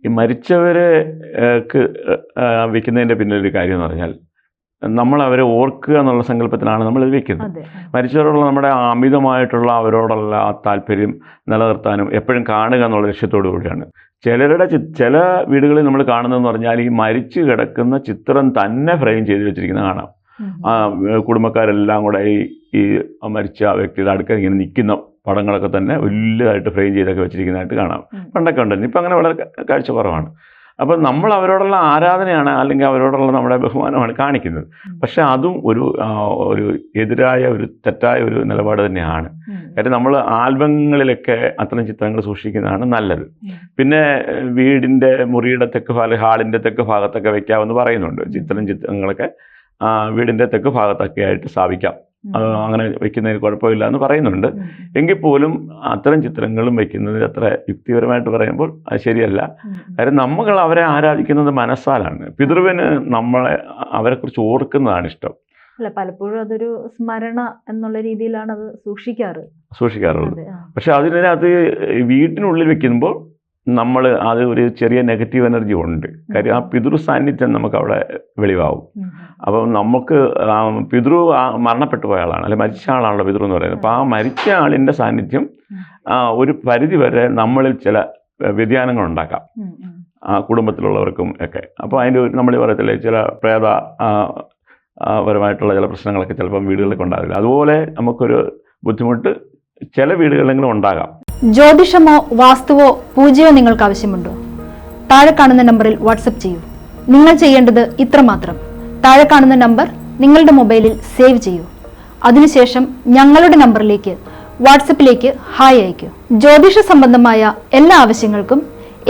ഈ മരിച്ചവർക്ക് വെക്കുന്നതിൻ്റെ പിന്നിലൊരു കാര്യം എന്ന് പറഞ്ഞാൽ നമ്മൾ അവരെ ഓർക്കുക എന്നുള്ള സങ്കല്പത്തിലാണ് നമ്മളിത് വെക്കുന്നത്. മരിച്ചവരോടുള്ള നമ്മുടെ അമിതമായിട്ടുള്ള അവരോടുള്ള താല്പര്യം നിലനിർത്താനും എപ്പോഴും കാണുക എന്നുള്ള ലക്ഷ്യത്തോടു കൂടിയാണ്. ചില വീടുകളിൽ നമ്മൾ കാണുന്നതെന്ന് പറഞ്ഞാൽ ഈ മരിച്ചു കിടക്കുന്ന ചിത്രം തന്നെ ഫ്രെയിം ചെയ്ത് വെച്ചിരിക്കുന്നത് കാണാം. കുടുംബക്കാരെല്ലാം കൂടെ ഈ മരിച്ച വ്യക്തിയുടെ അടുക്ക ഇങ്ങനെ നിൽക്കുന്ന പടങ്ങളൊക്കെ തന്നെ വലുതായിട്ട് ഫ്രെയിം ചെയ്തൊക്കെ വെച്ചിരിക്കുന്നതായിട്ട് കാണാം. പണ്ടൊക്കെ ഉണ്ടായിരുന്നു, ഇപ്പം അങ്ങനെ വളരെ കാഴ്ച കുറവാണ്. അപ്പം നമ്മൾ അവരോടുള്ള ആരാധനയാണ് അല്ലെങ്കിൽ അവരോടുള്ള നമ്മുടെ ബഹുമാനമാണ് കാണിക്കുന്നത്. പക്ഷെ അതും ഒരു എതിരായ ഒരു തെറ്റായ ഒരു നിലപാട് തന്നെയാണ്. കാര്യം നമ്മൾ ആൽബങ്ങളിലൊക്കെ അത്തരം ചിത്രങ്ങൾ സൂക്ഷിക്കുന്നതാണ് നല്ലത്. പിന്നെ വീടിൻ്റെ മുറിയുടെ തെക്ക് ഭാഗം, ഹാളിൻ്റെ തെക്ക് ഭാഗത്തൊക്കെ വെക്കാമെന്ന് പറയുന്നുണ്ട്. ചിത്രങ്ങളൊക്കെ വീടിൻ്റെ തെക്ക് ഭാഗത്തൊക്കെ ആയിട്ട് സ്ഥാപിക്കാം, അങ്ങനെ വെക്കുന്നതിന് കുഴപ്പമില്ല എന്ന് പറയുന്നുണ്ട്. എങ്കിൽ പോലും അത്തരം ചിത്രങ്ങളും വെക്കുന്നത് അത്ര യുക്തിപരമായിട്ട് പറയുമ്പോൾ അത് ശരിയല്ല. കാര്യം നമ്മൾ അവരെ ആരാധിക്കുന്നത് മനസ്സാലാണ്. പിതൃവിന് നമ്മളെ അവരെക്കുറിച്ച് ഓർക്കുന്നതാണ് ഇഷ്ടം. അല്ല, പലപ്പോഴും അതൊരു സ്മരണ എന്നുള്ള രീതിയിലാണ് അത് സൂക്ഷിക്കാറുള്ളത്. പക്ഷെ അതിനകത്ത് വീട്ടിനുള്ളിൽ വെക്കുമ്പോൾ നമ്മൾ അത് ഒരു ചെറിയ നെഗറ്റീവ് എനർജി ഉണ്ട്. കാര്യം ആ പിതൃ സാന്നിധ്യം നമുക്ക് അവിടെ വെളിവാകും. അപ്പം നമുക്ക് പിതൃ മരണപ്പെട്ടു പോയ ആളാണ്, അല്ലെ മരിച്ച ആളാണല്ലോ പിതൃ എന്ന് പറയുന്നത്. അപ്പോൾ ആ മരിച്ച ആളിൻ്റെ സാന്നിധ്യം ഒരു പരിധി വരെ നമ്മളിൽ ചില വ്യതിയാനങ്ങൾ ഉണ്ടാക്കാം, ആ കുടുംബത്തിലുള്ളവർക്കും ഒക്കെ. അപ്പോൾ അതിൻ്റെ നമ്മൾ പറയത്തില്ലേ, ചില പരമായിട്ടുള്ള ചില പ്രശ്നങ്ങളൊക്കെ ചിലപ്പം വീടുകളിൽ ഉണ്ടാകില്ല. അതുപോലെ നമുക്കൊരു ബുദ്ധിമുട്ട് ചില വീടുകളിലെങ്കിലും ഉണ്ടാകാം. ജ്യോതിഷമോ വാസ്തുവോ പൂജയോ നിങ്ങൾക്ക് ആവശ്യമുണ്ടോ? താഴെ കാണുന്ന നമ്പറിൽ വാട്സപ്പ് ചെയ്യൂ. നിങ്ങൾ ചെയ്യേണ്ടത് ഇത്രമാത്രം: താഴെ കാണുന്ന നമ്പർ നിങ്ങളുടെ മൊബൈലിൽ സേവ് ചെയ്യൂ. അതിനുശേഷം ഞങ്ങളുടെ നമ്പറിലേക്ക് വാട്സപ്പിലേക്ക് ഹായ് അയക്കൂ. ജ്യോതിഷ സംബന്ധമായ എല്ലാ ആവശ്യങ്ങൾക്കും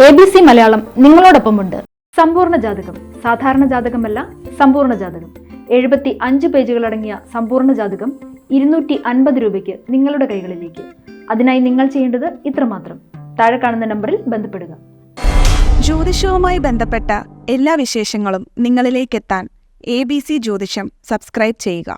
ABC മലയാളം നിങ്ങളോടൊപ്പമുണ്ട്. സമ്പൂർണ്ണ ജാതകം, സാധാരണ ജാതകമല്ല, സമ്പൂർണ്ണ ജാതകം. 75 പേജുകളടങ്ങിയ സമ്പൂർണ്ണ ജാതകം 250 രൂപയ്ക്ക് നിങ്ങളുടെ കൈകളിലേക്ക്. അതിനായി നിങ്ങൾ ചെയ്യേണ്ടത് ഇത്രമാത്രം: താഴെ കാണുന്ന നമ്പറിൽ ബന്ധപ്പെടുക. ജ്യോതിഷവുമായി ബന്ധപ്പെട്ട എല്ലാ വിശേഷങ്ങളും നിങ്ങളിലേക്കെത്താൻ ABC ജ്യോതിഷം സബ്സ്ക്രൈബ് ചെയ്യുക.